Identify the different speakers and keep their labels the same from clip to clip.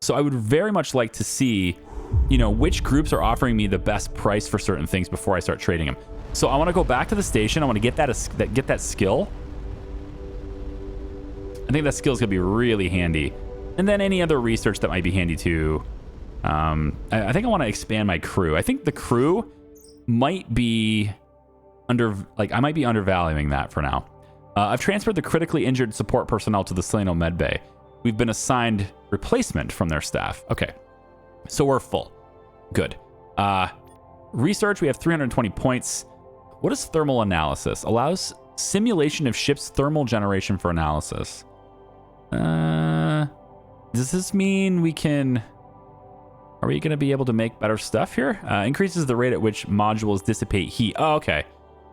Speaker 1: So I would very much like to see, you know, which groups are offering me the best price for certain things before I start trading them. So I want to go back to the station. I want to get that skill. I think that skill is going to be really handy. And then any other research that might be handy too. I think I want to expand my crew. I think the crew might be I might be undervaluing that for now. I've transferred the critically injured support personnel to the Seleno Med Bay. We've been assigned replacement from their staff. Okay, so we're full. Good. Research, we have 320 points. What is thermal analysis? Allows simulation of ship's thermal generation for analysis. Does this mean we can... Are we going to be able to make better stuff here? Increases the rate at which modules dissipate heat. Oh, okay.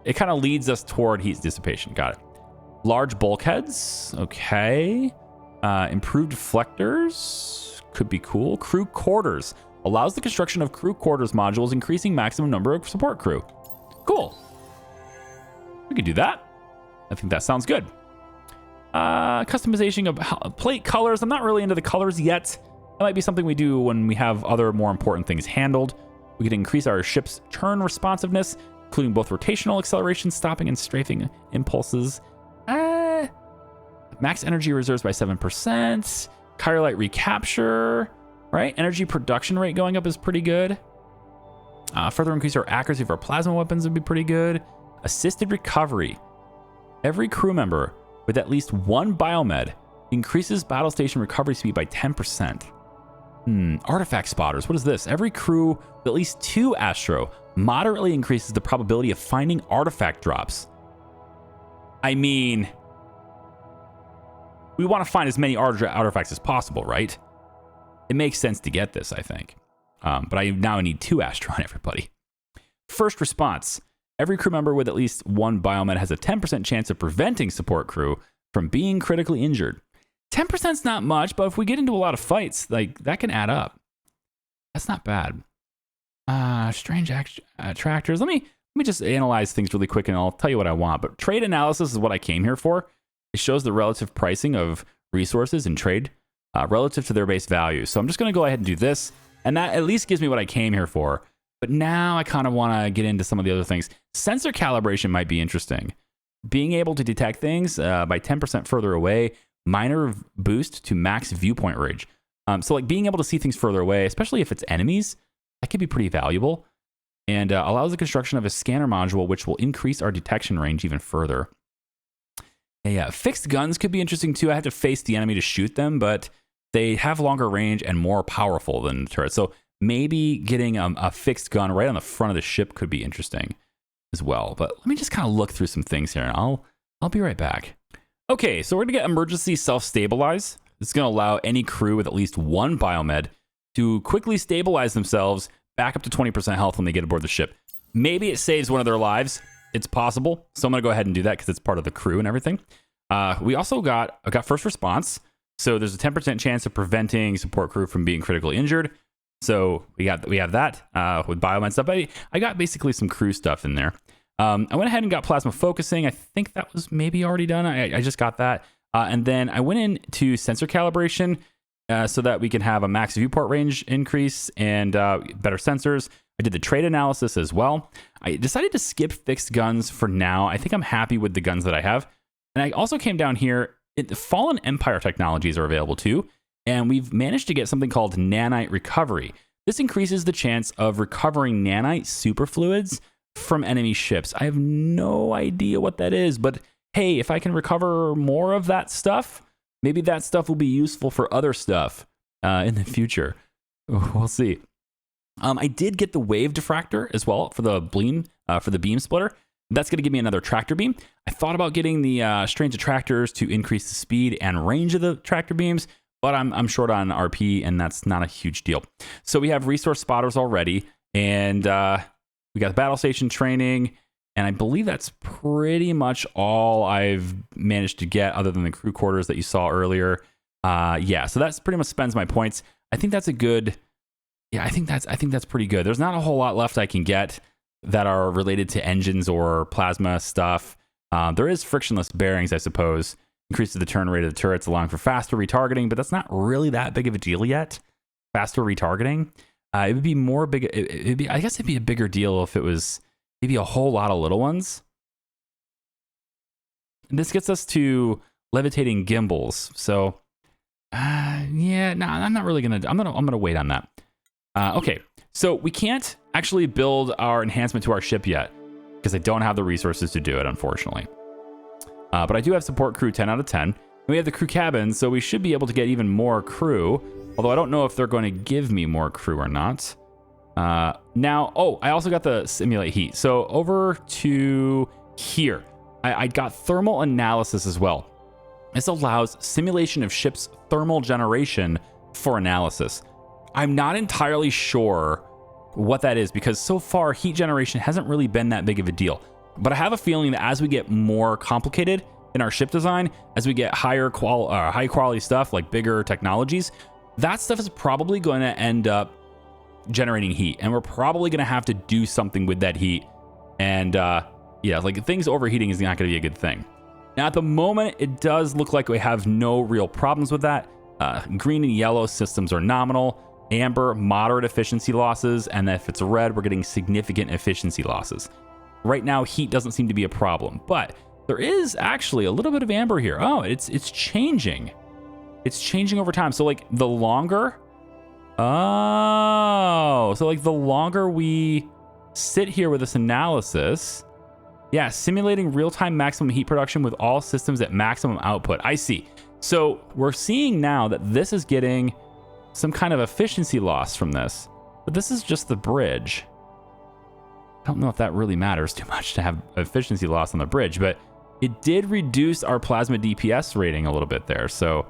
Speaker 1: It kind of leads us toward heat dissipation. Got it. Large bulkheads. Okay. Improved deflectors. Could be cool. Crew quarters. Allows the construction of crew quarters modules, increasing maximum number of support crew. Cool. We could do that. I think that sounds good. Customization of plate colors. I'm not really into the colors yet. That might be something we do when we have other more important things handled. We could increase our ship's turn responsiveness, including both rotational acceleration, stopping, and strafing impulses. Max energy reserves by 7%. Chirolite recapture, right? Energy production rate going up is pretty good. Further increase our accuracy of our plasma weapons would be pretty good. Assisted recovery. Every crew member with at least one biomed increases battle station recovery speed by 10%. Artifact spotters. What is this? Every crew with at least 2 Astro moderately increases the probability of finding artifact drops. I mean, we want to find as many artifacts as possible, right? It makes sense to get this, I think. But I now need 2 Astro on everybody. First response. Every crew member with at least 1 biomed has a 10% chance of preventing support crew from being critically injured. 10% is not much, but if we get into a lot of fights, like that can add up. That's not bad. Strange attractors. Let me just analyze things really quick and I'll tell you what I want. But trade analysis is what I came here for. It shows the relative pricing of resources and trade relative to their base value. So I'm just going to go ahead and do this. And that at least gives me what I came here for. But now I kind of want to get into some of the other things. Sensor calibration might be interesting. Being able to detect things by 10% further away. Minor boost to max viewpoint range. So like being able to see things further away, especially if it's enemies, that could be pretty valuable. And allows the construction of a scanner module, which will increase our detection range even further. Yeah, fixed guns could be interesting too. I have to face the enemy to shoot them, but they have longer range and more powerful than the turret. So maybe getting a fixed gun right on the front of the ship could be interesting as well. But let me just kind of look through some things here, and I'll be right back. Okay, so we're going to get emergency self-stabilize. This is going to allow any crew with at least 1 biomed to quickly stabilize themselves back up to 20% health when they get aboard the ship. Maybe it saves one of their lives. It's possible. So I'm going to go ahead and do that because it's part of the crew and everything. We also got first response. So there's a 10% chance of preventing support crew from being critically injured. So we have that with biomed stuff. I got basically some crew stuff in there. I went ahead and got plasma focusing. I think that was maybe already done. I just got that. And then I went into sensor calibration so that we can have a max viewport range increase and better sensors. I did the trade analysis as well. I decided to skip fixed guns for now. I think I'm happy with the guns that I have. And I also came down here. The Fallen Empire technologies are available too. And we've managed to get something called nanite recovery. This increases the chance of recovering nanite superfluids from enemy ships. I have no idea what that is, but hey, if I can recover more of that stuff, maybe that stuff will be useful for other stuff in the future. We'll see. I did get the wave diffractor as well for the beam splitter. That's going to give me another tractor beam. I thought about getting the strange attractors to increase the speed and range of the tractor beams, but I'm short on RP, and that's not a huge deal. So we have resource spotters already, and we got the battle station training, and I believe that's pretty much all I've managed to get other than the crew quarters that you saw earlier. Yeah, so that's pretty much spends my points. I think that's a good... Yeah, I think that's pretty good. There's not a whole lot left I can get that are related to engines or plasma stuff. There is frictionless bearings, I suppose. Increases the turn rate of the turrets, allowing for faster retargeting, but that's not really that big of a deal yet. faster retargeting. It would be more big. I guess it'd be a bigger deal if it was maybe a whole lot of little ones. And this gets us to levitating gimbals. So, yeah, no, I'm not really gonna. I'm gonna wait on that. Okay, so we can't actually build our enhancement to our ship yet because I don't have the resources to do it, unfortunately. But I do have support crew 10 out of 10. And we have the crew cabin, so we should be able to get even more crew. Although I don't know if they're going to give me more crew or not. Now, oh, I also got the simulate heat. So over to here, I got thermal analysis as well. This allows simulation of ship's thermal generation for analysis. I'm not entirely sure what that is because so far heat generation hasn't really been that big of a deal. But I have a feeling that as we get more complicated in our ship design, as we get high quality stuff like bigger technologies, that stuff is probably going to end up generating heat, and we're probably going to have to do something with that heat. And yeah, like things overheating is not going to be a good thing. Now, at the moment, it does look like we have no real problems with that. Green and yellow systems are nominal. Amber, moderate efficiency losses, and if it's red, we're getting significant efficiency losses. Right now, heat doesn't seem to be a problem, but there is actually a little bit of amber here. Oh, it's changing. It's changing over time. So like the longer, so like the longer we sit here with this analysis, yeah, simulating real-time maximum heat production with all systems at maximum output. I see. So we're seeing now that this is getting some kind of efficiency loss from this, but this is just the bridge. I don't know if that really matters too much to have efficiency loss on the bridge, but it did reduce our plasma DPS rating a little bit there. So,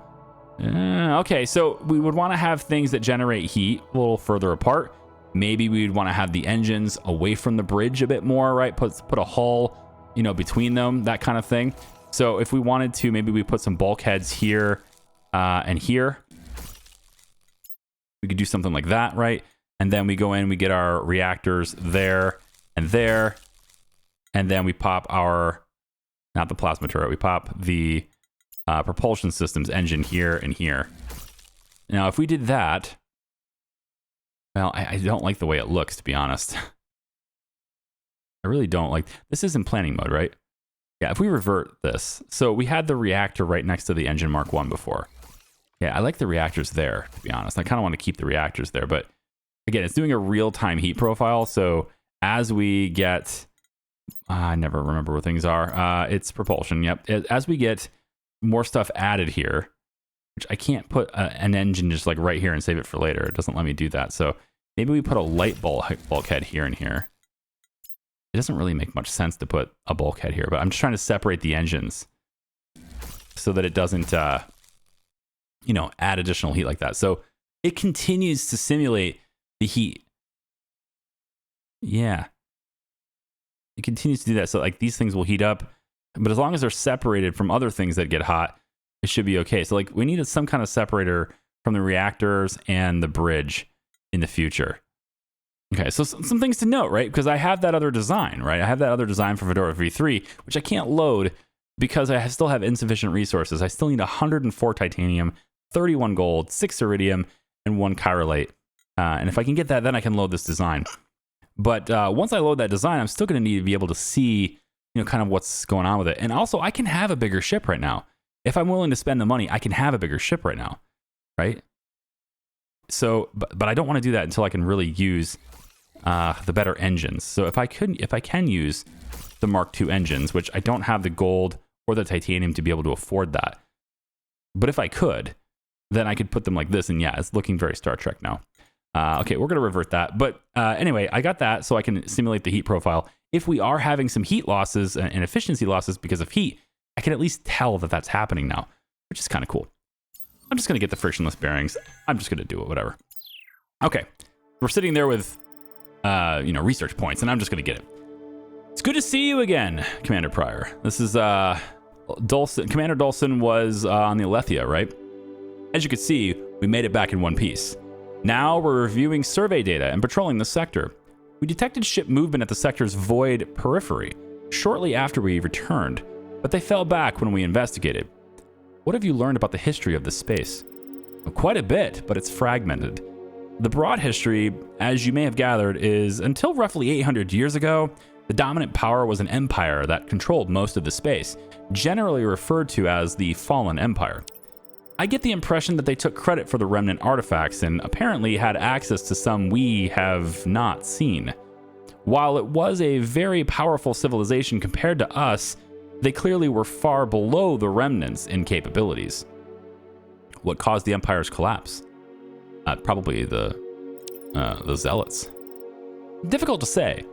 Speaker 1: okay, so we would want to have things that generate heat a little further apart. Maybe we'd want to have the engines away from the bridge a bit more, right? Put a hull, you know, between them, that kind of thing. So if we wanted to, maybe we put some bulkheads here and here. We could do something like that, right? And then we go in, we get our reactors there and there. And then we pop our, not the plasma turret, we pop the propulsion systems engine here and here. Now, if we did that, well, I don't like the way it looks, to be honest. I really don't like, this is in planning mode, right? Yeah, if we revert this, so we had the reactor right next to the engine Mark 1 before. Yeah, I like the reactors there, to be honest. I kind of want to keep the reactors there, but again, it's doing a real-time heat profile, so as we get, I never remember where things are. It's propulsion, yep. As we get more stuff added here, which I can't put an engine just like right here and save it for later. It doesn't let me do that. So maybe we put a light bulkhead here and here. It doesn't really make much sense to put a bulkhead here, but I'm just trying to separate the engines so that it doesn't, you know, add additional heat like that. So it continues to simulate the heat. Yeah. It continues to do that. So like these things will heat up, but as long as they're separated from other things that get hot, it should be okay. So like we needed some kind of separator from the reactors and the bridge in the future. Okay, so some things to note, right? Because I have that other design, right? I have that other design for Fedora v3, which I can't load because I still have insufficient resources. I still need 104 titanium, 31 gold, 6 iridium, and 1 chirolite. And if I can get that, then I can load this design. But once I load that design, I'm still going to need to be able to see, you know, kind of what's going on with it. And also, I can have a bigger ship right now. If I'm willing to spend the money, I can have a bigger ship right now, right? So, but I don't want to do that until I can really use the better engines. So if I can use the Mark II engines, which I don't have the gold or the titanium to be able to afford that, but if I could, then I could put them like this, and yeah, it's looking very Star Trek now. Okay, we're going to revert that. But anyway, I got that so I can simulate the heat profile. If we are having some heat losses and efficiency losses because of heat, I can at least tell that that's happening now, which is kind of cool. I'm just going to get the frictionless bearings. I'm just going to do it, whatever. Okay, we're sitting there with, you know, research points, and I'm just going to get it. It's good to see you again, Commander Pryor. This is Dulcin. Commander Dulcin was on the Alethea, right? As you can see, we made it back in one piece. Now we're reviewing survey data and patrolling the sector. We detected ship movement at the sector's void periphery shortly after we returned, but they fell back when we investigated. What have you learned about the history of this space? Well, quite a bit, but it's fragmented. The broad history, as you may have gathered, is until roughly 800 years ago, the dominant power was an empire that controlled most of the space, generally referred to as the Fallen Empire. I get the impression that they took credit for the remnant artifacts and apparently had access to some we have not seen. While it was a very powerful civilization compared to us, they clearly were far below the remnants in capabilities. What caused the Empire's collapse? Probably the Zealots. Difficult to say,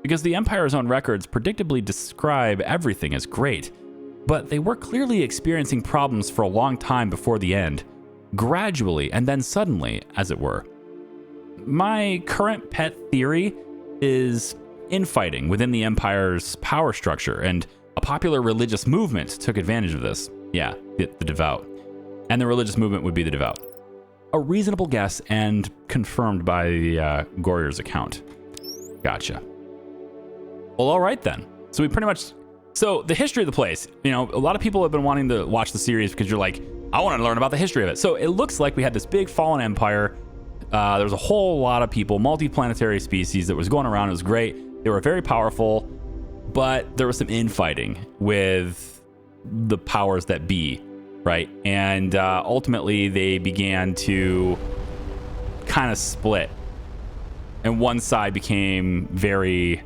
Speaker 1: because the Empire's own records predictably describe everything as great, but they were clearly experiencing problems for a long time before the end, gradually and then suddenly, as it were. My current pet theory is infighting within the Empire's power structure, and a popular religious movement took advantage of this. Yeah, the Devout. And the religious movement would be the Devout. A reasonable guess and confirmed by the Gorier's account. Gotcha. Well, all right then. So we pretty much... So the history of the place, you know, a lot of people have been wanting to watch the series because you're like, I want to learn about the history of it. So it looks like we had this big fallen empire. There was a whole lot of people, multi-planetary species that was going around. It was great. They were very powerful, but there was some infighting with the powers that be, right? And ultimately they began to kind of split. And one side became very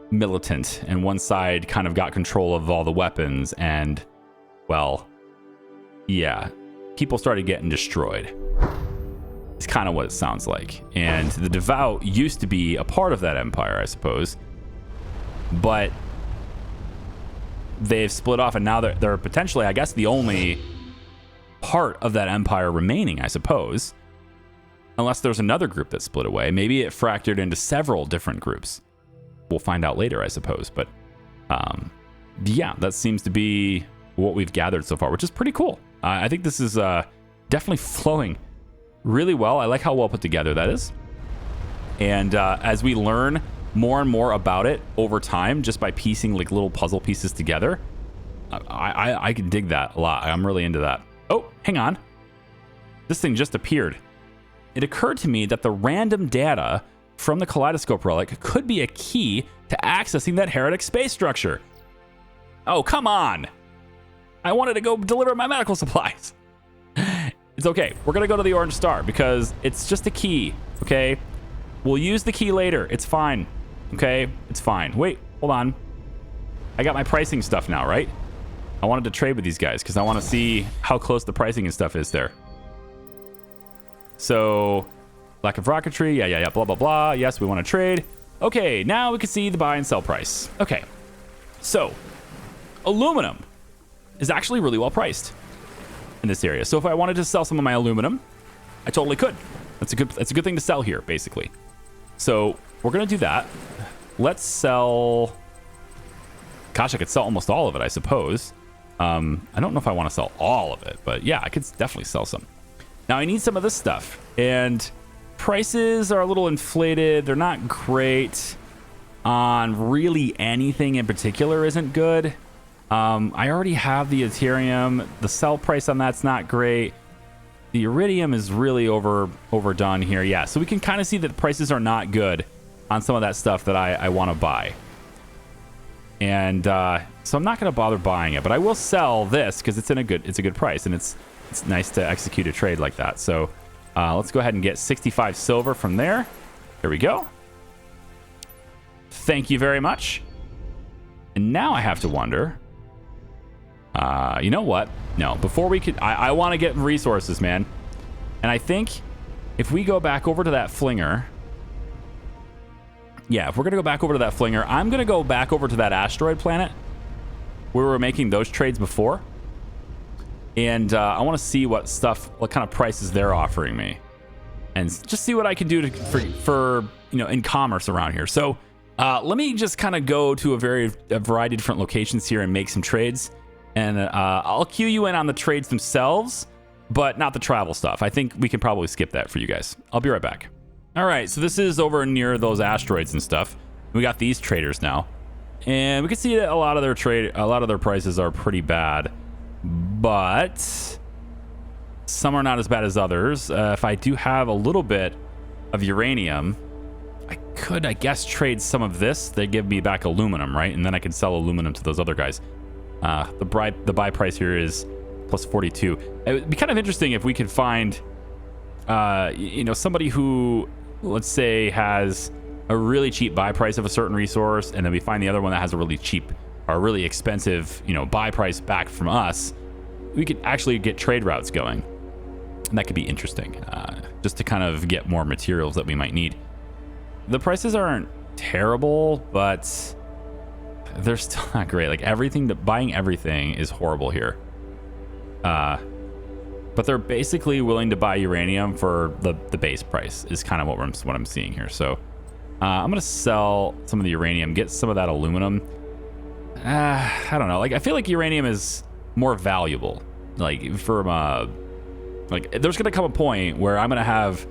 Speaker 1: militant, and one side kind of got control of all the weapons, and, well, yeah, people started getting destroyed. It's kind of what it sounds like. And the Devout used to be a part of that empire, I suppose, but they've split off, and now they're potentially, I guess, the only part of that empire remaining, I suppose, unless there's another group that split away. Maybe it fractured into several different groups. We'll find out later, I suppose. But yeah, that seems to be what we've gathered so far, which is pretty cool. I think this is definitely flowing really well. I like how well put together that is. And as we learn more and more about it over time, just by piecing like little puzzle pieces together, I can dig that a lot. I'm really into that. Oh, hang on. This thing just appeared. It occurred to me that the random data from the kaleidoscope relic could be a key to accessing that heretic space structure. Oh, come on. I wanted to go deliver my medical supplies. It's okay. We're going to go to the orange star because it's just a key, okay? We'll use the key later. It's fine, okay? It's fine. Wait, hold on. I got my pricing stuff now, right? I wanted to trade with these guys because I want to see how close the pricing and stuff is there. So... lack of rocketry, yeah, blah, blah, blah. Yes, we want to trade. Okay, now we can see the buy and sell price. Okay, so aluminum is actually really well priced in this area. So if I wanted to sell some of my aluminum, I totally could. That's a good thing to sell here, basically. So we're gonna do that. Let's sell. Gosh, I could sell almost all of it, I suppose. I don't know if I want to sell all of it, but yeah, I could definitely sell some. Now I need some of this stuff, and prices are a little inflated. They're not great on really anything in particular. Isn't good. I already have the Ethereum. The sell price on that's not great. The Iridium is really overdone here. Yeah, so we can kind of see that the prices are not good on some of that stuff that I want to buy. And so I'm not going to bother buying it, but I will sell this because it's a good price, and it's nice to execute a trade like that. So let's go ahead and get 65 silver from there. There we go. Thank you very much. And now I have to wonder. You know what? No, before we could... I want to get resources, man. And I think if we go back over to that flinger... Yeah, if we're going to go back over to that flinger, I'm going to go back over to that asteroid planet where we were making those trades before. And I want to see what kind of prices they're offering me. And just see what I can do for in commerce around here. So let me just kind of go to a variety of different locations here and make some trades. And I'll cue you in on the trades themselves, but not the travel stuff. I think we can probably skip that for you guys. I'll be right back. All right, so this is over near those asteroids and stuff. We got these traders now, and we can see that a lot of their prices are pretty bad, but some are not as bad as others. If I do have a little bit of uranium, I could, I guess, trade some of this. They give me back aluminum, right? And then I can sell aluminum to those other guys. The buy price here is plus 42. It would be kind of interesting if we could find, somebody who, let's say, has a really cheap buy price of a certain resource, and then we find the other one that has a really cheap or really expensive, buy price back from us. We could actually get trade routes going. And that could be interesting, just to kind of get more materials that we might need. The prices aren't terrible, but they're still not great. Like buying everything is horrible here. But they're basically willing to buy uranium for the base price is kind of what I'm seeing here. So I'm gonna sell some of the uranium, get some of that aluminum. I don't know. Like I feel like uranium is more valuable. Like from there's gonna come a point where I'm gonna have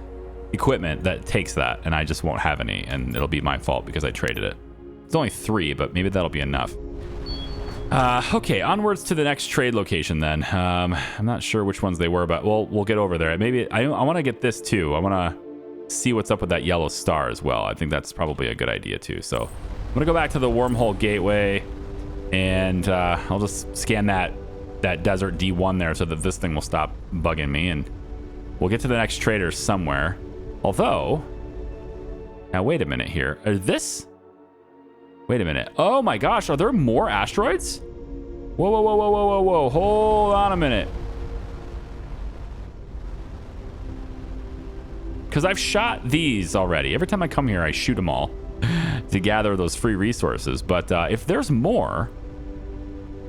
Speaker 1: equipment that takes that, and I just won't have any, and it'll be my fault because I traded it. It's only 3, but maybe that'll be enough. Okay, onwards to the next trade location then. I'm not sure which ones they were, but we'll get over there. Maybe I want to get this too. I want to see what's up with that yellow star as well. I think that's probably a good idea too. So I'm gonna go back to the wormhole gateway, and I'll just scan that desert D1 there so that this thing will stop bugging me, and we'll get to the next trader somewhere. Although, now wait a minute here. Wait a minute. Oh my gosh, are there more asteroids? Whoa. Hold on a minute. Because I've shot these already. Every time I come here, I shoot them all to gather those free resources. But if there's more,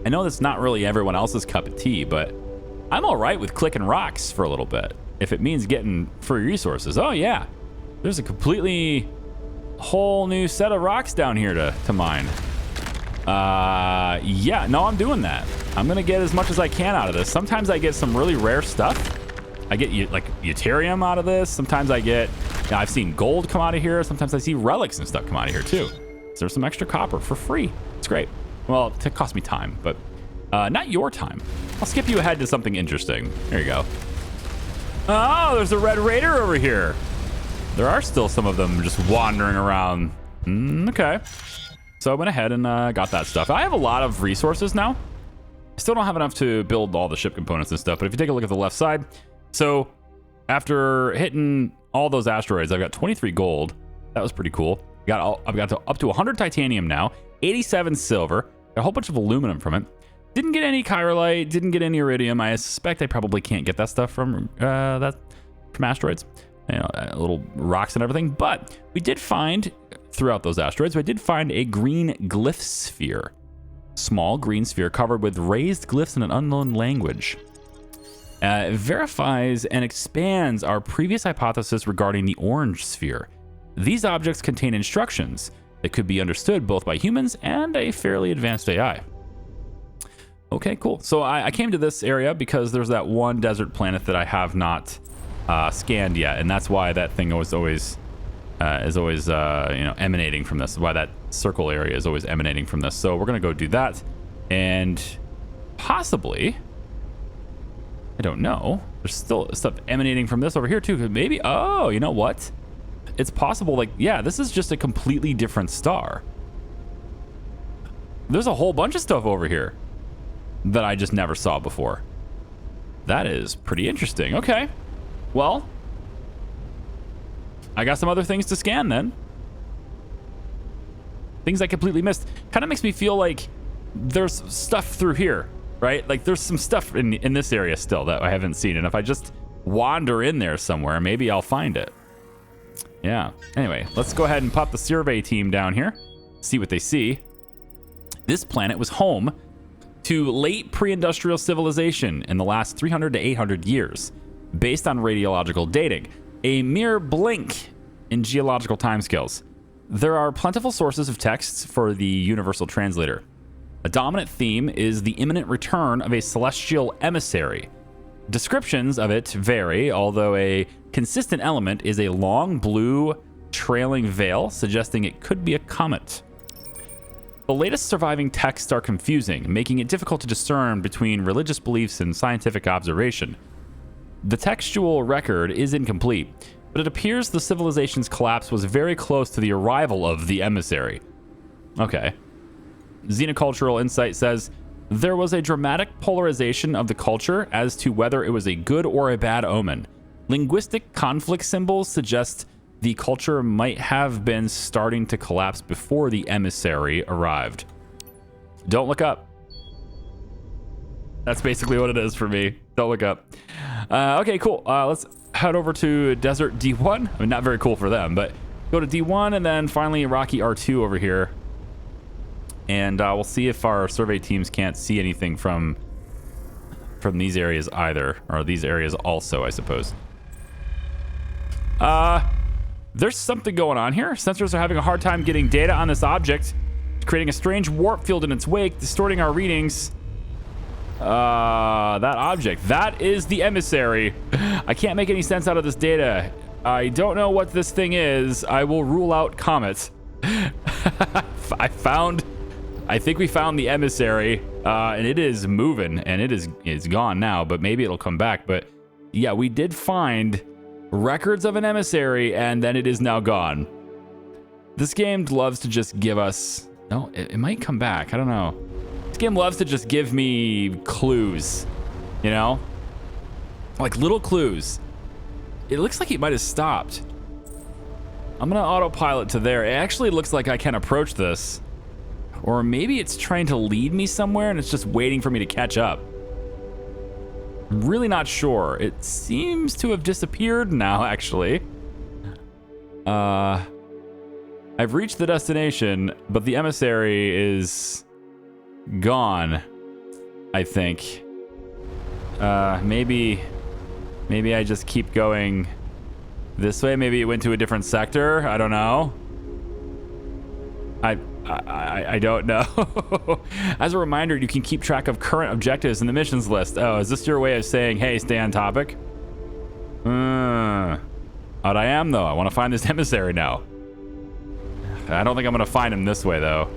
Speaker 1: I know that's not really everyone else's cup of tea, but I'm all right with clicking rocks for a little bit if it means getting free resources. Oh yeah, there's a completely whole new set of rocks down here to mine. Yeah, no, I'm doing that. I'm gonna get as much as I can out of this. Sometimes I get some really rare stuff. I get like deuterium out of this. Sometimes I get, I've seen gold come out of here. Sometimes I see relics and stuff come out of here too. So there's some extra copper for free. It's great. Well, it cost me time, but not your time. I'll skip you ahead to something interesting. There you go. Oh, there's a red raider over here. There are still some of them just wandering around. Okay. So I went ahead and got that stuff. I have a lot of resources now. I still don't have enough to build all the ship components and stuff, but if you take a look at the left side, so after hitting all those asteroids, I've got 23 gold. That was pretty cool. I've got up to 100 titanium now, 87 silver, got a whole bunch of aluminum from it. Didn't get any chirolite, didn't get any iridium. I suspect I probably can't get that stuff from asteroids, little rocks and everything. But we did find throughout those asteroids, we did find a green glyph sphere, small green sphere covered with raised glyphs in an unknown language. It verifies and expands our previous hypothesis regarding the orange sphere. These objects contain instructions that could be understood both by humans and a fairly advanced AI. Okay, cool. So I came to this area because there's that one desert planet that I have not scanned yet, and that's why that thing is always emanating from this. Why that circle area is always emanating from this. So we're gonna go do that, and possibly, I don't know, there's still stuff emanating from this over here too. Maybe, oh, you know what? It's possible, like, yeah, this is just a completely different star. There's a whole bunch of stuff over here that I just never saw before. That is pretty interesting. Okay, well, I got some other things to scan then. Things I completely missed. Kind of makes me feel like there's stuff through here, right? Like there's some stuff in this area still that I haven't seen, and if I just wander in there somewhere, maybe I'll find it. Yeah, anyway, let's go ahead and pop the survey team down here, see what they see. This planet was home to late pre-industrial civilization in the last 300 to 800 years, based on radiological dating, a mere blink in geological timescales. There are plentiful sources of texts for the universal translator. A dominant theme is the imminent return of a celestial emissary. Descriptions of it vary, although a consistent element is a long blue trailing veil, suggesting it could be a comet. The latest surviving texts are confusing, making it difficult to discern between religious beliefs and scientific observation. The textual record is incomplete, but it appears the civilization's collapse was very close to the arrival of the emissary. Okay. Xenocultural Insight says, there was a dramatic polarization of the culture as to whether it was a good or a bad omen. Linguistic conflict symbols suggest the culture might have been starting to collapse before the emissary arrived. Don't look up. That's basically what it is for me. Don't look up. Okay, cool. Let's head over to Desert D1. I mean, not very cool for them, but go to D1 and then finally Rocky R2 over here. And we'll see if our survey teams can't see anything from these areas either, or these areas also, I suppose. There's something going on here. Sensors are having a hard time getting data on this object, creating a strange warp field in its wake, distorting our readings. That object, that is the emissary. I can't make any sense out of this data. I don't know what this thing is. I will rule out comets. I think we found the emissary, and it is moving, and it's gone now, but maybe it'll come back. But yeah, we did find records of an emissary, and then it is now gone. This game loves to just give us... No, it might come back. I don't know. This game loves to just give me clues, you know? Like little clues. It looks like it might have stopped. I'm going to autopilot to there. It actually looks like I can approach this. Or maybe it's trying to lead me somewhere and it's just waiting for me to catch up. I'm really not sure. It seems to have disappeared now, actually. I've reached the destination, but the emissary is gone, I think. Maybe I just keep going this way. Maybe it went to a different sector. I don't know. I don't know. As a reminder, you can keep track of current objectives in the missions list. Oh, is this your way of saying, hey, stay on topic? Odd I am, though. I want to find this emissary now. I don't think I'm going to find him this way, though.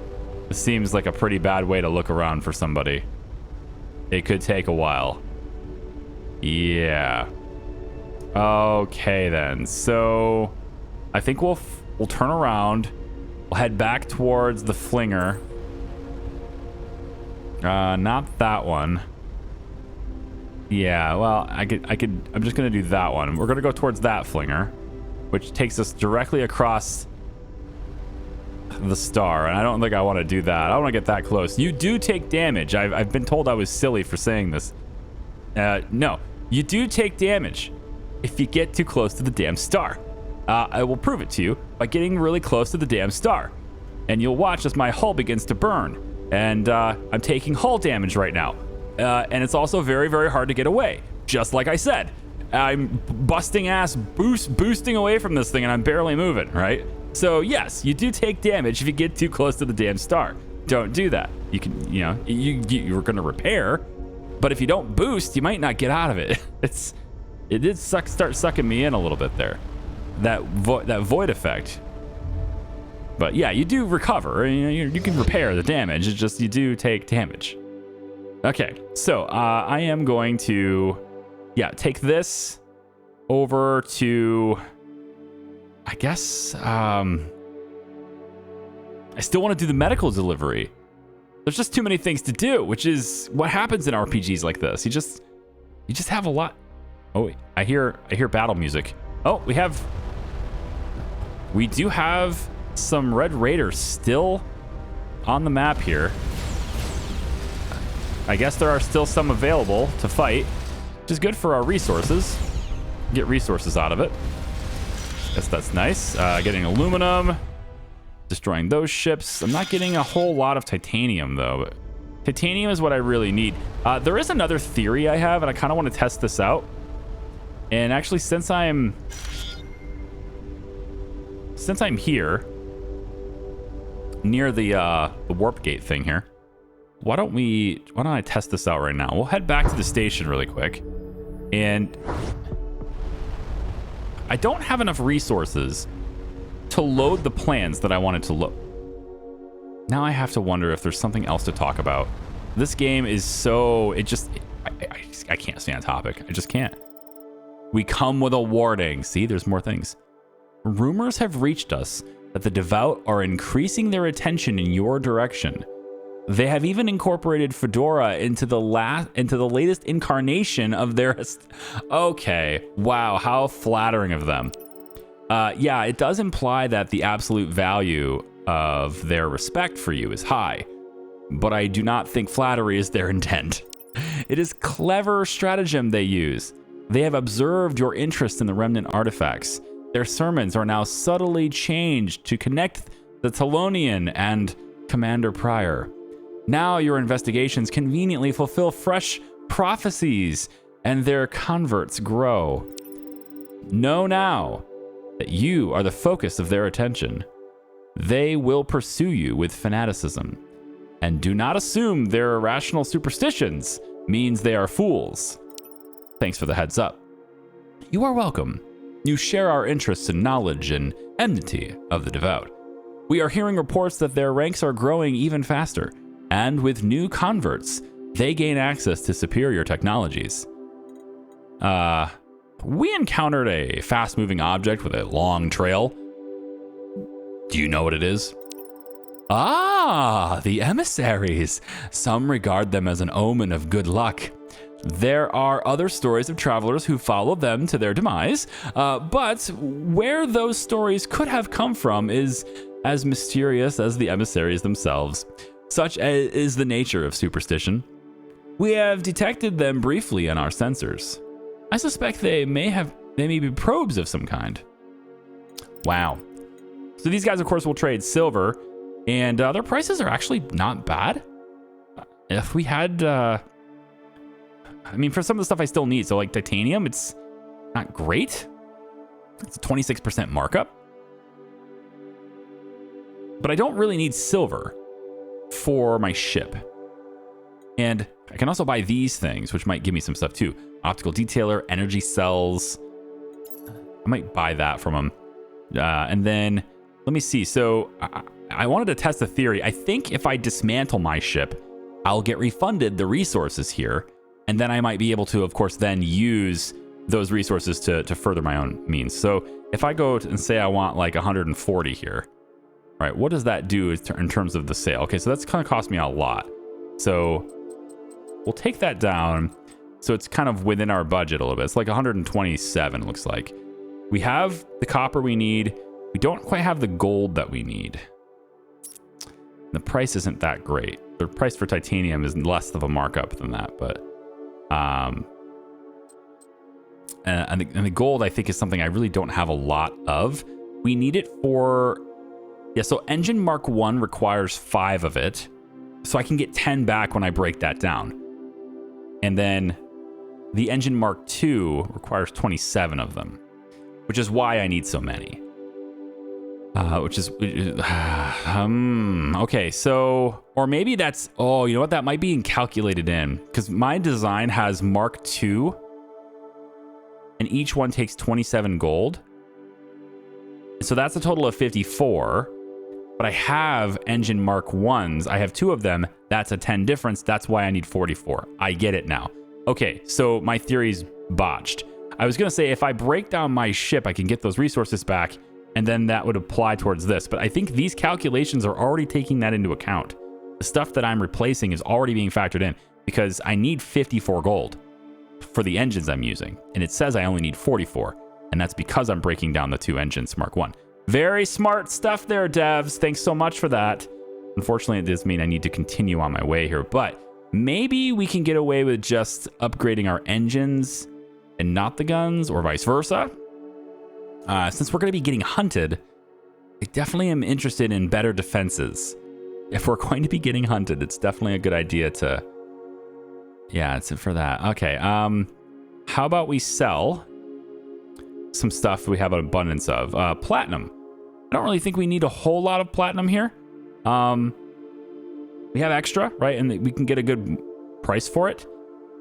Speaker 1: This seems like a pretty bad way to look around for somebody. It could take a while. Yeah. Okay, then. So I think we'll turn around. We'll head back towards the flinger. Not that one. Yeah, well, I'm just gonna do that one. We're gonna go towards that flinger, which takes us directly across the star, and I don't think I want to do that. I don't want to get that close. You do take damage. I've been told I was silly for saying this. No, you do take damage if you get too close to the damn star. I will prove it to you by getting really close to the damn star. And you'll watch as my hull begins to burn. And I'm taking hull damage right now. And it's also very, very hard to get away. Just like I said. I'm busting ass boosting away from this thing and I'm barely moving, right? So yes, you do take damage if you get too close to the damn star. Don't do that. You can, you're going to repair. But if you don't boost, you might not get out of it. It did start sucking me in a little bit there. That void effect. But yeah, you do recover. You can repair the damage. It's just you do take damage. Okay, so I am going to, take this over to, I guess, I still want to do the medical delivery. There's just too many things to do, which is what happens in RPGs like this. You just have a lot. Oh, I hear battle music. Oh, we do have some Red Raiders still on the map here. I guess there are still some available to fight, which is good for our resources. Get resources out of it. Guess that's nice. Getting aluminum, destroying those ships. I'm not getting a whole lot of titanium, though. But titanium is what I really need. There is another theory I have, and I kind of want to test this out. And actually, since I'm here near the warp gate thing here, why don't I test this out right now? We'll head back to the station really quick. And I don't have enough resources to load the plans that I wanted to load. Now I have to wonder if there's something else to talk about. This game is so, I can't stay on topic. I just can't. We come with a warning. See, there's more things. Rumors have reached us that the Devout are increasing their attention in your direction. They have even incorporated Fedora into the latest incarnation of their... Okay, wow, how flattering of them. Yeah, it does imply that the absolute value of their respect for you is high, but I do not think flattery is their intent. It is clever stratagem they use. They have observed your interest in the remnant artifacts. Their sermons are now subtly changed to connect the Talonian and Commander Pryor. Now your investigations conveniently fulfill fresh prophecies, and their converts grow. Know now that you are the focus of their attention. They will pursue you with fanaticism. And do not assume their irrational superstitions means they are fools. Thanks for the heads up. You are welcome. You share our interests in knowledge and enmity of the Devout. We are hearing reports that their ranks are growing even faster, and with new converts, they gain access to superior technologies. We encountered a fast-moving object with a long trail. Do you know what it is? Ah, the emissaries. Some regard them as an omen of good luck. There are other stories of travelers who follow them to their demise, but where those stories could have come from is as mysterious as the emissaries themselves. Such is the nature of superstition. We have detected them briefly on our sensors. I suspect they may be probes of some kind. Wow. So these guys, of course, will trade silver, and their prices are actually not bad. If we had, I mean, for some of the stuff I still need, so like titanium, it's not great. It's a 26% markup. But I don't really need silver for my ship. And I can also buy these things, which might give me some stuff too. Optical detailer, energy cells. I might buy that from them. And then, let me see. So I wanted to test a theory. I think if I dismantle my ship, I'll get refunded the resources here. And then I might be able to, of course, then use those resources to further my own means. So if I go and say I want like 140 here, right, what does that do in terms of the sale? Okay, so that's going to cost me a lot. So we'll take that down. So it's kind of within our budget a little bit. It's like 127, looks like. We have the copper we need. We don't quite have the gold that we need. The price isn't that great. The price for titanium is less of a markup than that, but and the gold I think is something I really don't have a lot of. We need it for, yeah, so engine Mark 1 requires 5 of it. So I can get 10 back when I break that down. And then the engine Mark 2 requires 27 of them, which is why I need so many. Okay, so, or maybe that's, oh, you know what? That might be calculated in, because my design has Mark 2, and each one takes 27 gold. So that's a total of 54. But I have engine Mark 1s. I have 2 of them. That's a 10 difference. That's why I need 44. I get it now. Okay, so my theory's botched. I was going to say if I break down my ship, I can get those resources back, and then that would apply towards this. But I think these calculations are already taking that into account. The stuff that I'm replacing is already being factored in because I need 54 gold for the engines I'm using. And it says I only need 44. And that's because I'm breaking down the 2 engines Mark 1. Very smart stuff there, devs. Thanks so much for that. Unfortunately, it does mean I need to continue on my way here, but maybe we can get away with just upgrading our engines and not the guns, or vice versa. Since we're going to be getting hunted, I definitely am interested in better defenses. If we're going to be getting hunted, it's definitely a good idea to... Yeah, it's for that. Okay, how about we sell some stuff we have an abundance of? Platinum. I don't really think we need a whole lot of platinum here. We have extra, right? And we can get a good price for it,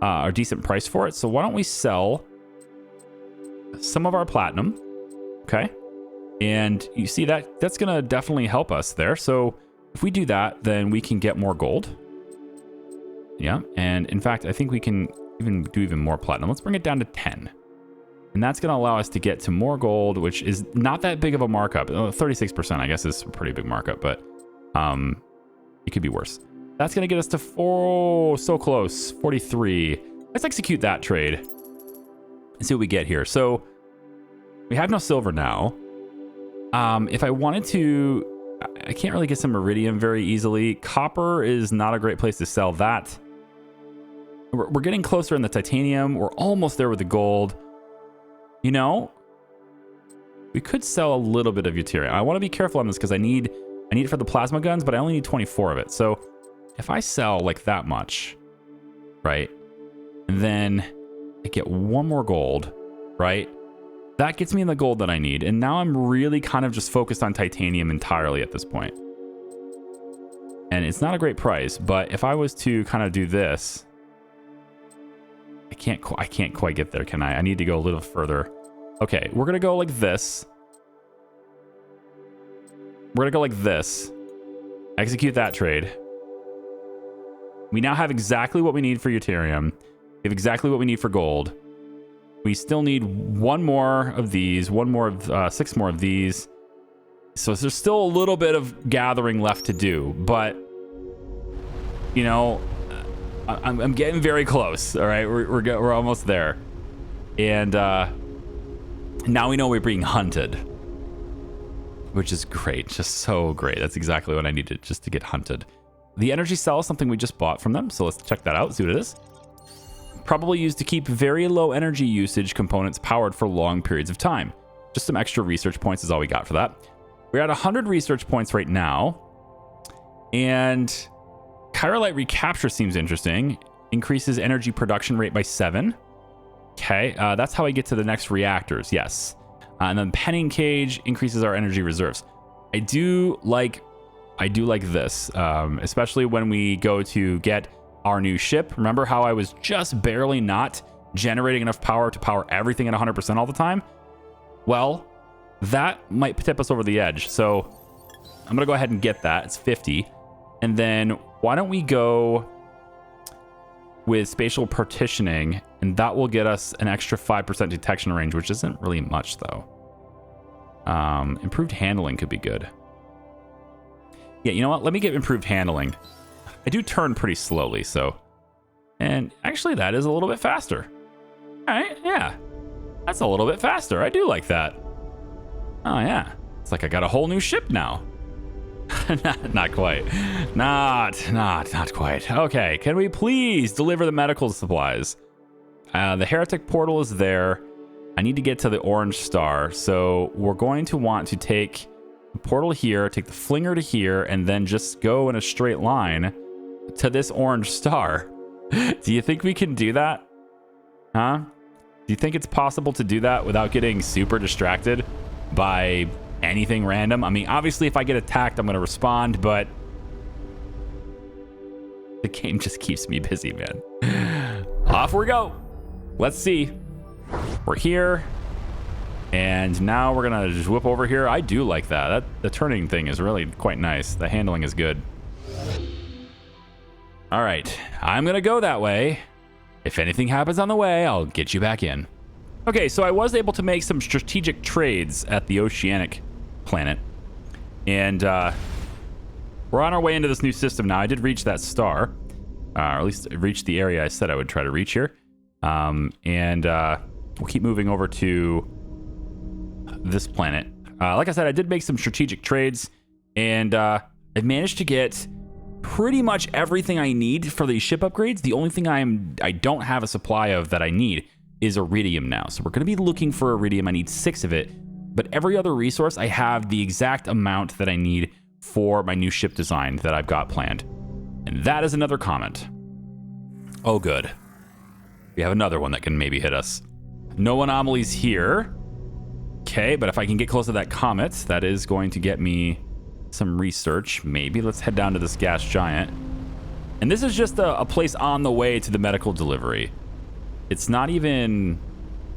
Speaker 1: or decent price for it. So why don't we sell some of our platinum? Okay. And you see that's going to definitely help us there. So if we do that, then we can get more gold. Yeah. And in fact, I think we can even do even more platinum. Let's bring it down to 10. And that's going to allow us to get to more gold, which is not that big of a markup. 36%, I guess, is a pretty big markup, but it could be worse. That's going to get us to so close, 43. Let's execute that trade and see what we get here. So we have no silver now. If I wanted to, I can't really get some iridium very easily. Copper is not a great place to sell that. We're getting closer in the titanium. We're almost there with the gold. You know, we could sell a little bit of deuterium. I want to be careful on this because I need it for the plasma guns, but I only need 24 of it. So if I sell like that much, right, and then I get one more gold, right, that gets me in the gold that I need. And now I'm really kind of just focused on titanium entirely at this point. And it's not a great price, but if I was to kind of do this, I can't quite get there, can I? I need to go a little further. Okay, we're gonna go like this. We're gonna go like this. Execute that trade. We now have exactly what we need for deuterium. We have exactly what we need for gold. We still need one more of these, 6 more of these. So there's still a little bit of gathering left to do, but you know, I'm getting very close. All right, we're almost there, and now we know we're being hunted, which is great, just so great. That's exactly what I needed, just to get hunted. The energy cell is something we just bought from them, so let's check that out. See what it is. Probably used to keep very low energy usage components powered for long periods of time. Just some extra research points is all we got for that. We're at 100 research points right now, and Chirolite recapture seems interesting. Increases energy production rate by 7. Okay, that's how I get to the next reactors. Yes, and then penning cage increases our energy reserves. I do like this, especially when we go to get our new ship. Remember how I was just barely not generating enough power to power everything at 100% all the time? Well, that might tip us over the edge. So I'm gonna go ahead and get that. It's 50, and then why don't we go with spatial partitioning, and that will get us an extra 5% detection range, which isn't really much though. Improved handling could be good. Yeah, you know what? Let me get improved handling. I do turn pretty slowly, so. And actually, that is a little bit faster. All right, yeah. That's a little bit faster. I do like that. Oh, yeah. It's like I got a whole new ship now. Not quite. Not quite. Okay, can we please deliver the medical supplies? The heretic portal is there. I need to get to the orange star, so we're going to want to take the portal here, take the flinger to here, and then just go in a straight line to this orange star. Do you think we can do that? Huh? Do you think it's possible to do that without getting super distracted by anything random? I mean, obviously, if I get attacked, I'm going to respond, but the game just keeps me busy, man. Off we go. Let's see. We're here. And now we're going to just whip over here. I do like that. The turning thing is really quite nice. The handling is good. All right. I'm going to go that way. If anything happens on the way, I'll get you back in. Okay, so I was able to make some strategic trades at the oceanic planet. And we're on our way into this new system now. I did reach that star. Or at least reach the area I said I would try to reach here. We'll keep moving over to this planet. Like I said, I did make some strategic trades, and I've managed to get pretty much everything I need for these ship upgrades. The only thing I don't have a supply of that I need is iridium now. So we're going to be looking for iridium. I need 6 of it, but every other resource I have the exact amount that I need for my new ship design that I've got planned. And that is another comment. Oh, good. We have another one that can maybe hit us. No anomalies here. Okay, but if I can get close to that comet, that is going to get me some research. Maybe let's head down to this gas giant. And this is just a place on the way to the medical delivery. It's not even...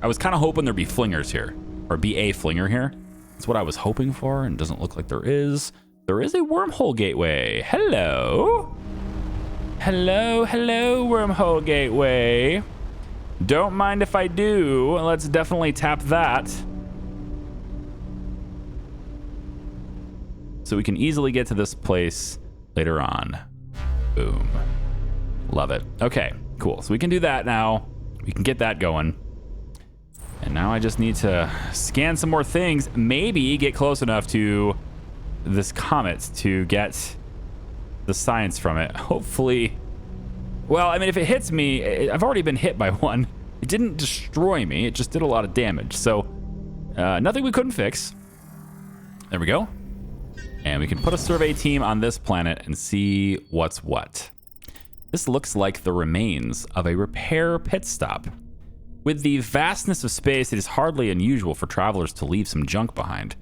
Speaker 1: I was kind of hoping there'd be flingers here, or be a flinger here. That's what I was hoping for, and it doesn't look like there is. There is a wormhole gateway. Hello. Hello, hello, wormhole gateway. Don't mind if I do. Let's definitely tap that. So we can easily get to this place later on. Boom. Love it. Okay, cool. So we can do that now. We can get that going. And now I just need to scan some more things. Maybe get close enough to this comet to get the science from it. Hopefully. Well, I mean, if it hits me, I've already been hit by one. It didn't destroy me. It just did a lot of damage. So nothing we couldn't fix. There we go. And we can put a survey team on this planet and see what's what. This looks like the remains of a repair pit stop. With the vastness of space, it is hardly unusual for travelers to leave some junk behind.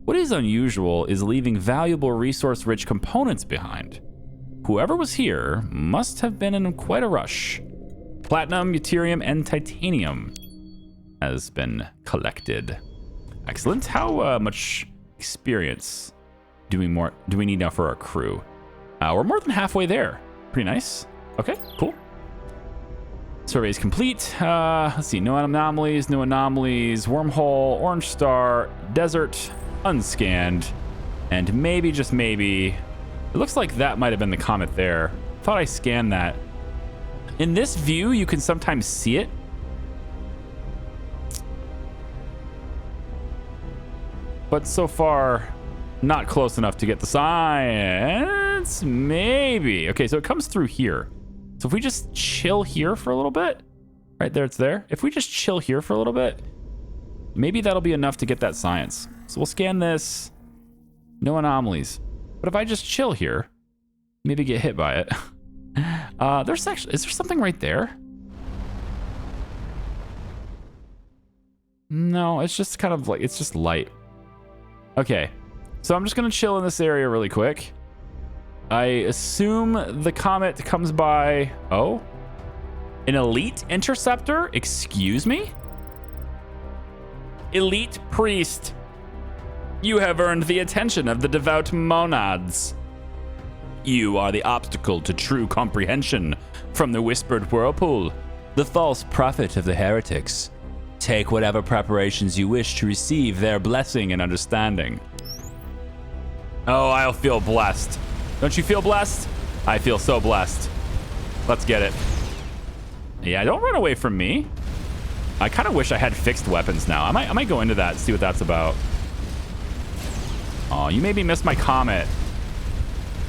Speaker 1: What is unusual is leaving valuable resource-rich components behind. Whoever was here must have been in quite a rush. Platinum, deuterium, and titanium has been collected. Excellent. How much experience do we need now for our crew? We're more than halfway there. Pretty nice. Okay, cool. Survey is complete. Let's see. No anomalies, wormhole, orange star, desert, unscanned, and maybe, just maybe, it looks like that might have been the comet there. Thought I scanned that. In this view, you can sometimes see it. But so far, not close enough to get the science. Maybe. Okay, so it comes through here. So if we just chill here for a little bit, right there, it's there. If we just chill here for a little bit, maybe that'll be enough to get that science. So we'll scan this. No anomalies. But if I just chill here, maybe get hit by it. There's actually, is there something right there? No, it's just kind of like, it's just light. Okay, so I'm just gonna chill in this area really quick. I assume the comet comes by. Oh, an elite interceptor? Excuse me? Elite priest. You have earned the attention of the devout monads. You are the obstacle to true comprehension from the whispered whirlpool, the false prophet of the heretics. Take whatever preparations you wish to receive their blessing and understanding. Oh, I'll feel blessed. Don't you feel blessed? I feel so blessed. Let's get it. Yeah, don't run away from me. I kind of wish I had fixed weapons now. I might go into that and see what that's about. Oh, you made me miss my comet.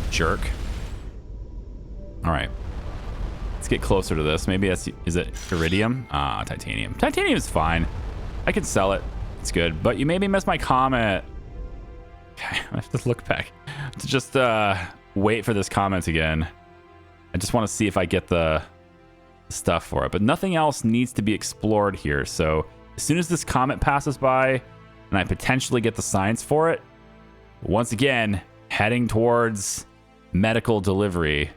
Speaker 1: Jerk. All right. Let's get closer to this. Maybe that's, is it iridium? Ah, titanium. Titanium is fine. I can sell it. It's good. But you made me miss my comet. Okay, I have to look back to just wait for this comment again. I just want to see if I get the stuff for it. But nothing else needs to be explored here. So as soon as this comet passes by and I potentially get the science for it, once again, heading towards medical delivery.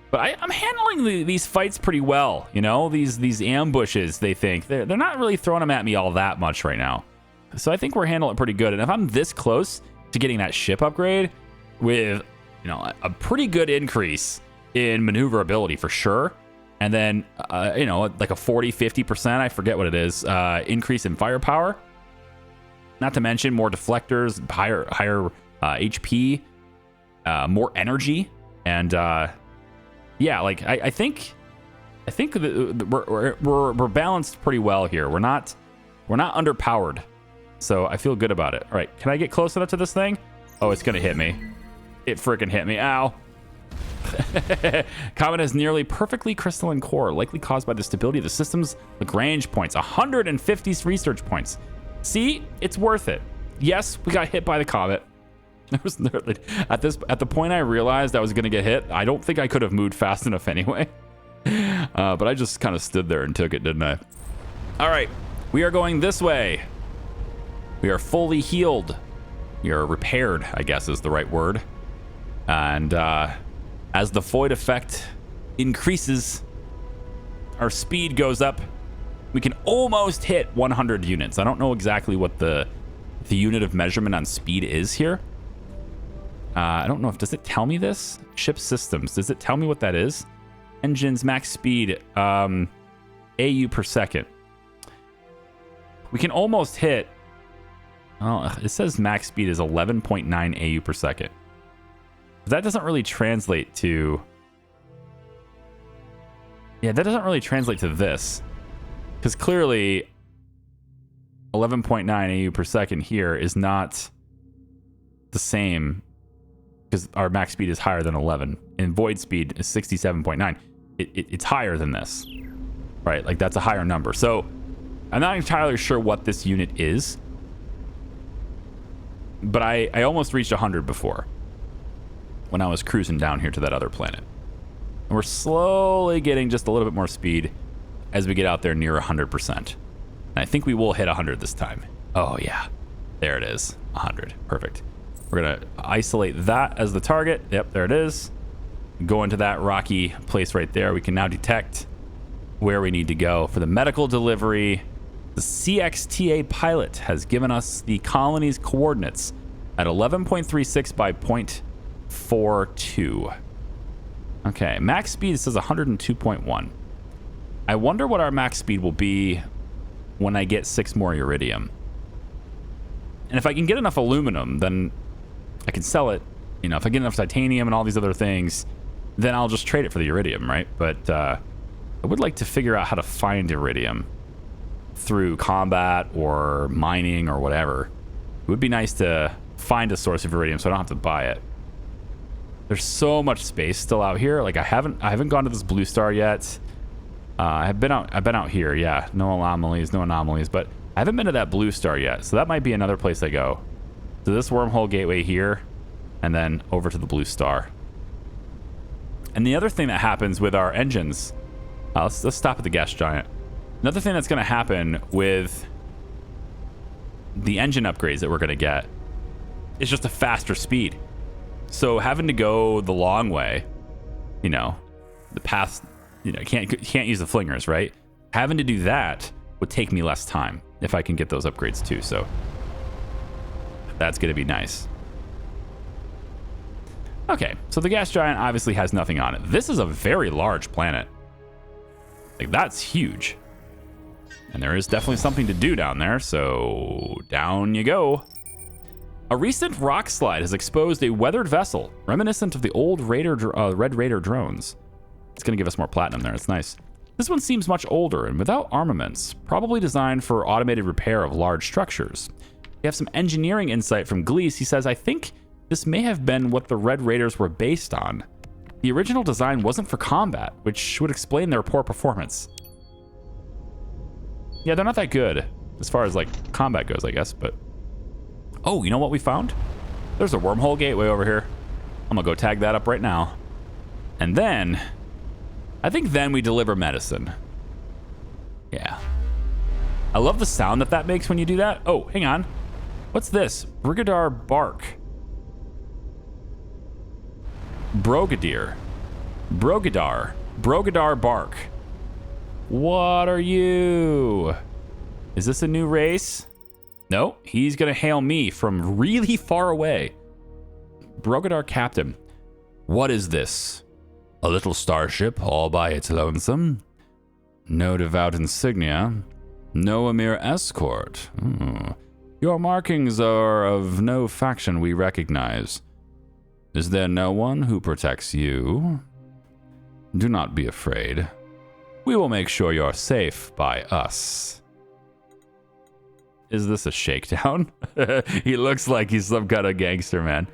Speaker 1: But I'm handling these fights pretty well, you know? These ambushes, they think. They're not really throwing them at me all that much right now. So I think we're handling it pretty good. And if I'm this close to getting that ship upgrade with, you know, a pretty good increase in maneuverability for sure, and then, you know, like a 40-50%, I forget what it is, increase in firepower, not to mention more deflectors, higher HP, more energy, and yeah, like I think we're balanced pretty well here. We're not underpowered, so I feel good about it. All right, can I get close enough to this thing? Oh, it's gonna hit me. It freaking hit me. Ow. Comet has nearly perfectly crystalline core, likely caused by the stability of the system's Lagrange points. 150 research points. See, it's worth it. Yes, we got hit by the comet. I was literally, at the point I realized I was gonna get hit, I don't think I could have moved fast enough anyway. But I just kind of stood there and took it, didn't I? All right, we are going this way. We are fully healed. We are repaired, I guess is the right word. And as the void effect increases, our speed goes up. We can almost hit 100 units. I don't know exactly what the unit of measurement on speed is here. I don't know if, does it tell me this? Ship systems, does it tell me what that is? Engines, max speed. AU per second. We can almost hit... Oh, it says max speed is 11.9 AU per second. That doesn't really translate to... Yeah, that doesn't really translate to this. Because clearly, 11.9 AU per second here is not the same. Because our max speed is higher than 11. And void speed is 67.9. It's higher than this. Right? Like, that's a higher number. So, I'm not entirely sure what this unit is. But I almost reached 100 before. When I was cruising down here to that other planet. And we're slowly getting just a little bit more speed as we get out there near 100%. And I think we will hit 100 this time. Oh, yeah. There it is. 100. Perfect. We're going to isolate that as the target. Yep, there it is. Go into that rocky place right there. We can now detect where we need to go for the medical delivery. The CXTA pilot has given us the colony's coordinates at 11.36 by 0.42. Okay, max speed says 102.1. I wonder what our max speed will be when I get 6 more iridium. And if I can get enough aluminum, then I can sell it. You know, if I get enough titanium and all these other things, then I'll just trade it for the iridium, right? But I would like to figure out how to find iridium through combat or mining or whatever. It would be nice to find a source of iridium so I don't have to buy it. There's so much space still out here. Like I haven't gone to this blue star yet. I've been out here. Yeah, no anomalies, but I haven't been to that blue star yet. So that might be another place I go. So this wormhole gateway here, and then over to the blue star. And the other thing that happens with our engines, let's stop at the gas giant. Another thing that's going to happen with the engine upgrades that we're going to get is just a faster speed. So having to go the long way, you know, the path, you know, can't use the flingers, right? Having to do that would take me less time if I can get those upgrades too. So that's going to be nice. Okay, so the gas giant obviously has nothing on it. This is a very large planet. Like, that's huge. And there is definitely something to do down there, so down you go. A recent rock slide has exposed a weathered vessel, reminiscent of the old Red Raider drones. It's going to give us more platinum there. It's nice. This one seems much older and without armaments, probably designed for automated repair of large structures. We have some engineering insight from Glees. He says, I think this may have been what the Red Raiders were based on. The original design wasn't for combat, which would explain their poor performance. Yeah, they're not that good as far as like combat goes, I guess, but... Oh, you know what we found? There's a wormhole gateway over here. I'm gonna go tag that up right now. And then, I think then we deliver medicine. Yeah. I love the sound that makes when you do that. Oh, hang on. What's this? Brigadar Bark. Brogadar Bark. What are you? Is this a new race? No, he's gonna hail me from really far away. Brogadar Captain. What is this? A little starship all by its lonesome? No Devout insignia. No Emir escort. Your markings are of no faction we recognize. Is there no one who protects you? Do not be afraid. We will make sure you're safe by us. Is this a shakedown? He looks like he's some kind of gangster, man.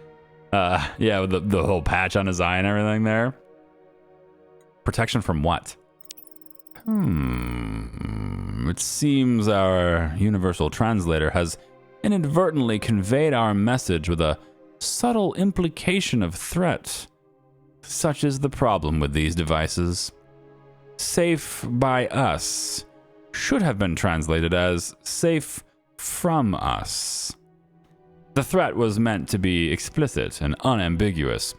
Speaker 1: Yeah, with the whole patch on his eye and everything there. Protection from what? It seems our universal translator has inadvertently conveyed our message with a subtle implication of threat. Such is the problem with these devices. Safe by us should have been translated as safe from us. The threat was meant to be explicit and unambiguous.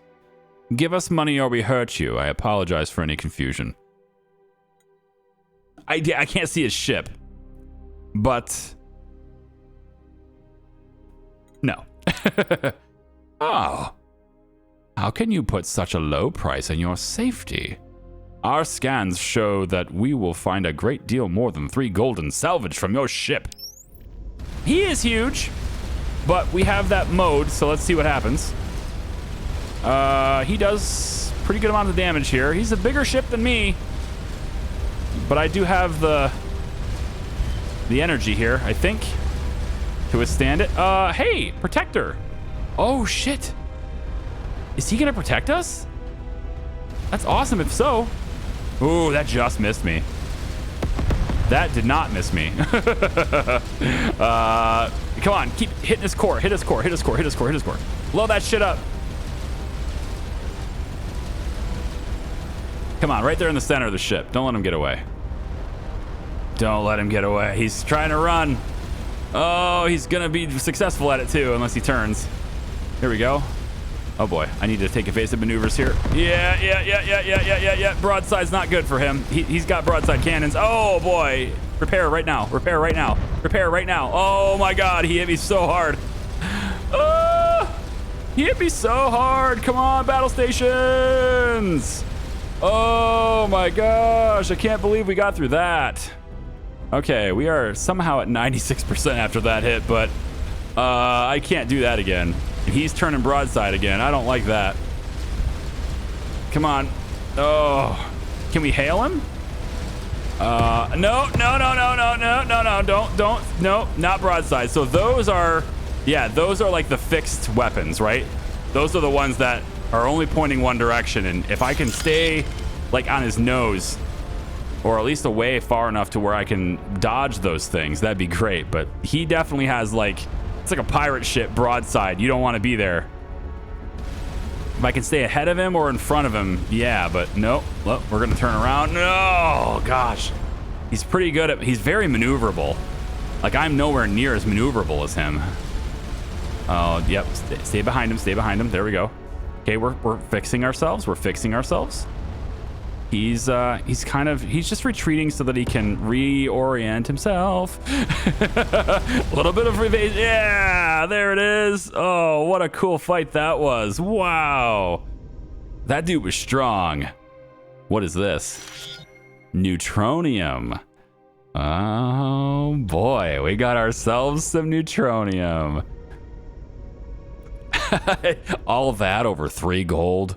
Speaker 1: Give us money or we hurt you. I apologize for any confusion. I can't see his ship, but no. Oh, how can you put such a low price on your safety? Our scans show that we will find a great deal more than 3 golden salvage from your ship. He is huge, but we have that mode, so let's see what happens. He does pretty good amount of damage here. He's a bigger ship than me, but I do have the energy here, I think, to withstand it. Hey, protector. Oh, shit. Is he gonna protect us? That's awesome if so. Ooh, that just missed me. That did not miss me. Come on, keep hitting his core. Hit his core, hit his core, hit his core, hit his core. Blow that shit up. Come on, right there in the center of the ship. Don't let him get away. Don't let him get away. He's trying to run. Oh, he's gonna be successful at it too, unless he turns. Here we go. Oh boy, I need to take evasive maneuvers here. Yeah. Broadside's not good for him. He's got broadside cannons. Oh boy. Repair right now. Repair right now. Repair right now. Oh my god, he hit me so hard. He hit me so hard. Come on, battle stations. Oh my gosh, I can't believe we got through that. Okay, we are somehow at 96% after that hit, but I can't do that again. He's turning broadside again. I don't like that. Come on. Oh, can we hail him? No. Don't. No, not broadside. So those are, yeah, those are like the fixed weapons, right? Those are the ones that are only pointing one direction. And if I can stay like on his nose, or at least away far enough to where I can dodge those things, that'd be great. But he definitely has like, it's like a pirate ship broadside. You don't want to be there. If I can stay ahead of him or in front of him, yeah, but nope. Well, we're going to turn around. No, gosh. He's pretty good at, he's very maneuverable. Like, I'm nowhere near as maneuverable as him. Oh, yep. Stay behind him. Stay behind him. There we go. Okay, we're fixing ourselves. We're fixing ourselves. He's just retreating so that he can reorient himself. A little bit of evasion. Yeah, there it is. Oh, what a cool fight that was. Wow. That dude was strong. What is this? Neutronium. Oh boy, we got ourselves some neutronium. All of that over 3 gold.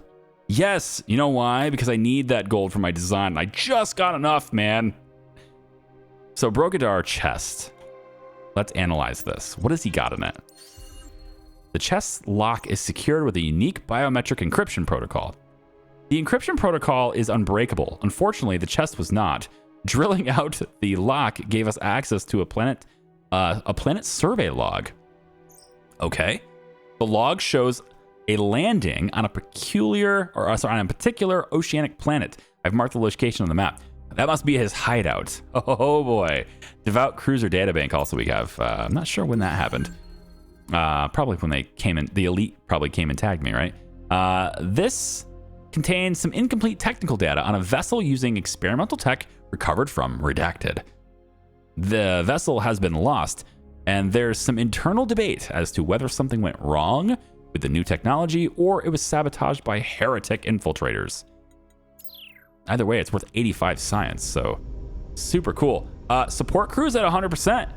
Speaker 1: Yes, you know why? Because I need that gold for my design, and I just got enough, man. So broke into our chest. Let's analyze this. What has he got in it? The chest's lock is secured with a unique biometric encryption protocol. The encryption protocol is unbreakable. Unfortunately, the chest was not. Drilling out the lock gave us access to a planet survey log. Okay. The log shows a landing on a particular oceanic planet. I've marked the location on the map. That must be his hideout. Oh boy. Devout cruiser databank also we have. I'm not sure when that happened. Probably when they came in, the elite probably came and tagged me, right? This contains some incomplete technical data on a vessel using experimental tech recovered from Redacted. The vessel has been lost, and there's some internal debate as to whether something went wrong with the new technology, or it was sabotaged by heretic infiltrators. Either way, it's worth 85 science, so super cool. Support crew's at 100%,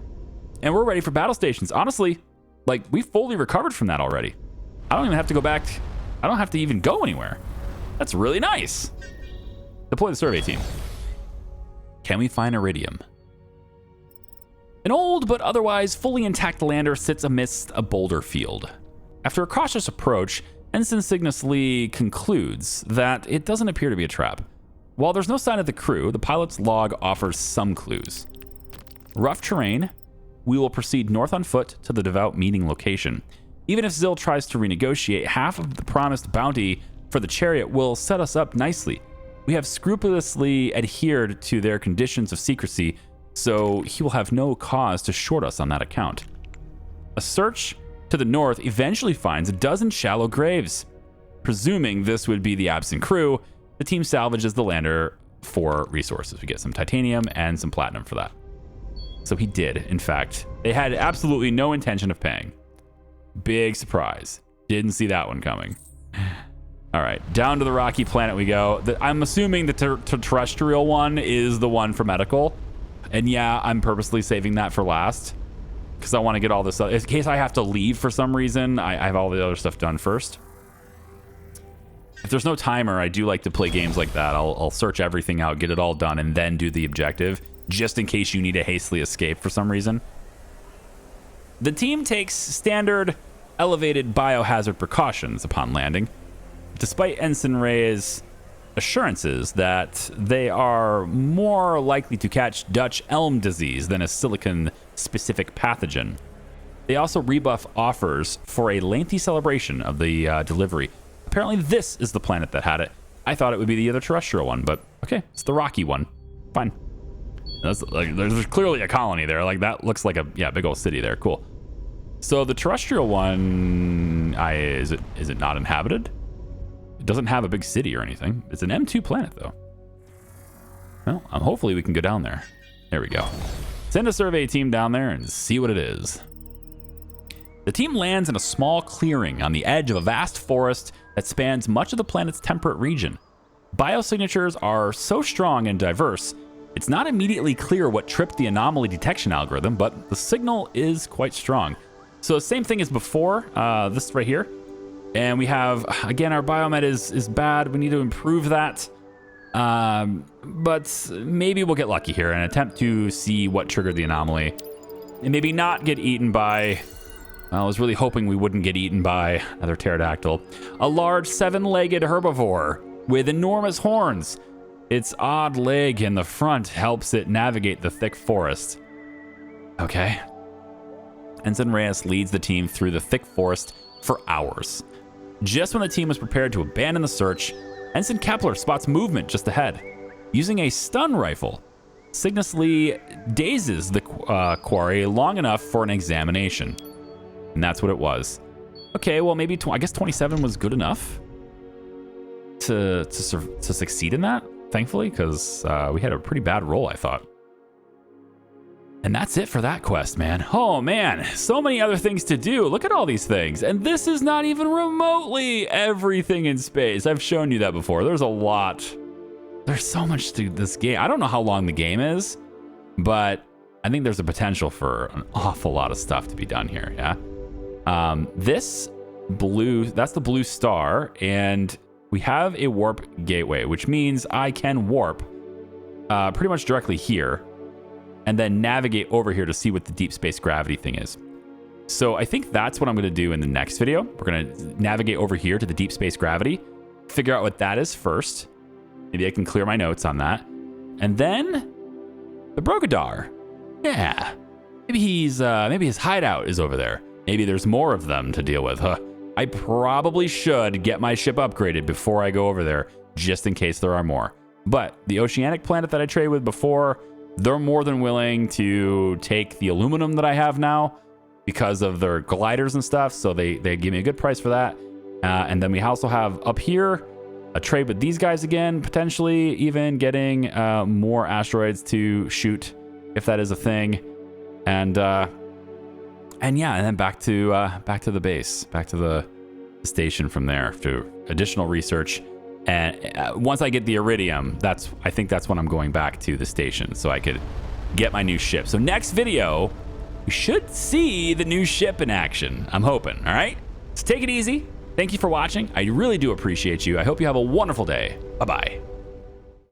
Speaker 1: and we're ready for battle stations. Honestly, like, we fully recovered from that already. I don't even have to go back. I don't have to even go anywhere. That's really nice. Deploy the survey team. Can we find iridium? An old but otherwise fully intact lander sits amidst a boulder field. After a cautious approach, Ensign Cygnus Lee concludes that it doesn't appear to be a trap. While there's no sign of the crew, the pilot's log offers some clues. Rough terrain. We will proceed north on foot to the Devout meeting location. Even if Zill tries to renegotiate, half of the promised bounty for the chariot will set us up nicely. We have scrupulously adhered to their conditions of secrecy, so he will have no cause to short us on that account. A search to the north eventually finds a dozen shallow graves. Presuming this would be the absent crew, the team salvages the lander for resources. We get some titanium and some platinum for that. So he did, in fact. They had absolutely no intention of paying. Big surprise. Didn't see that one coming. All right, down to the rocky planet we go. I'm assuming the terrestrial one is the one for medical. And yeah, I'm purposely saving that for last because I want to get all this, in case I have to leave for some reason, I have all the other stuff done first. If there's no timer, I do like to play games like that. I'll search everything out, get it all done, and then do the objective, just in case you need to hastily escape for some reason. The team takes standard elevated biohazard precautions upon landing, despite Ensign Reyes' assurances that they are more likely to catch Dutch elm disease than a silicon-specific pathogen. They also rebuff offers for a lengthy celebration of the delivery. Apparently this is the planet that had it. I thought it would be the other terrestrial one, but okay, it's the rocky one. Fine. That's, like, there's clearly a colony there. Like, that looks like a big old city there. Cool. So the terrestrial one, is it not inhabited? It doesn't have a big city or anything. It's an M2 planet, though. Well, hopefully we can go down there. There we go. Send a survey team down there and see what it is. The team lands in a small clearing on the edge of a vast forest that spans much of the planet's temperate region. Biosignatures are so strong and diverse, it's not immediately clear what tripped the anomaly detection algorithm, but the signal is quite strong. So the same thing as before, this right here. And we have, again, our biomed is bad. We need to improve that. But maybe we'll get lucky here and attempt to see what triggered the anomaly. And maybe not get eaten by... I was really hoping we wouldn't get eaten by another pterodactyl. A large 7-legged herbivore with enormous horns. Its odd leg in the front helps it navigate the thick forest. Okay. Ensign Reyes leads the team through the thick forest for hours. Just when the team was prepared to abandon the search, Ensign Kepler spots movement just ahead. Using a stun rifle, Cygnus Lee dazes the quarry long enough for an examination. And that's what it was. Okay, well, maybe I guess 27 was good enough to succeed in that, thankfully, because we had a pretty bad roll, I thought. And that's it for that quest, man. Oh, man, so many other things to do. Look at all these things. And this is not even remotely everything in space. I've shown you that before. There's a lot. There's so much to this game. I don't know how long the game is, but I think there's a potential for an awful lot of stuff to be done here, yeah? This blue, that's the blue star, and we have a warp gateway, which means I can warp pretty much directly here, and then navigate over here to see what the deep space gravity thing is. So I think that's what I'm going to do in the next video. We're going to navigate over here to the deep space gravity, figure out what that is first. Maybe I can clear my notes on that. And then the Brogadar. Yeah. Maybe maybe his hideout is over there. Maybe there's more of them to deal with. I probably should get my ship upgraded before I go over there, just in case there are more. But the oceanic planet that I traded with before, they're more than willing to take the aluminum that I have now because of their gliders and stuff. So they give me a good price for that. And then we also have up here a trade with these guys again, potentially even getting more asteroids to shoot if that is a thing. And yeah, and then back to the base, back to the station from there to additional research. And once I get the iridium, I think that's when I'm going back to the station so I could get my new ship. So next video, we should see the new ship in action. I'm hoping. All right. So take it easy. Thank you for watching. I really do appreciate you. I hope you have a wonderful day. Bye-bye.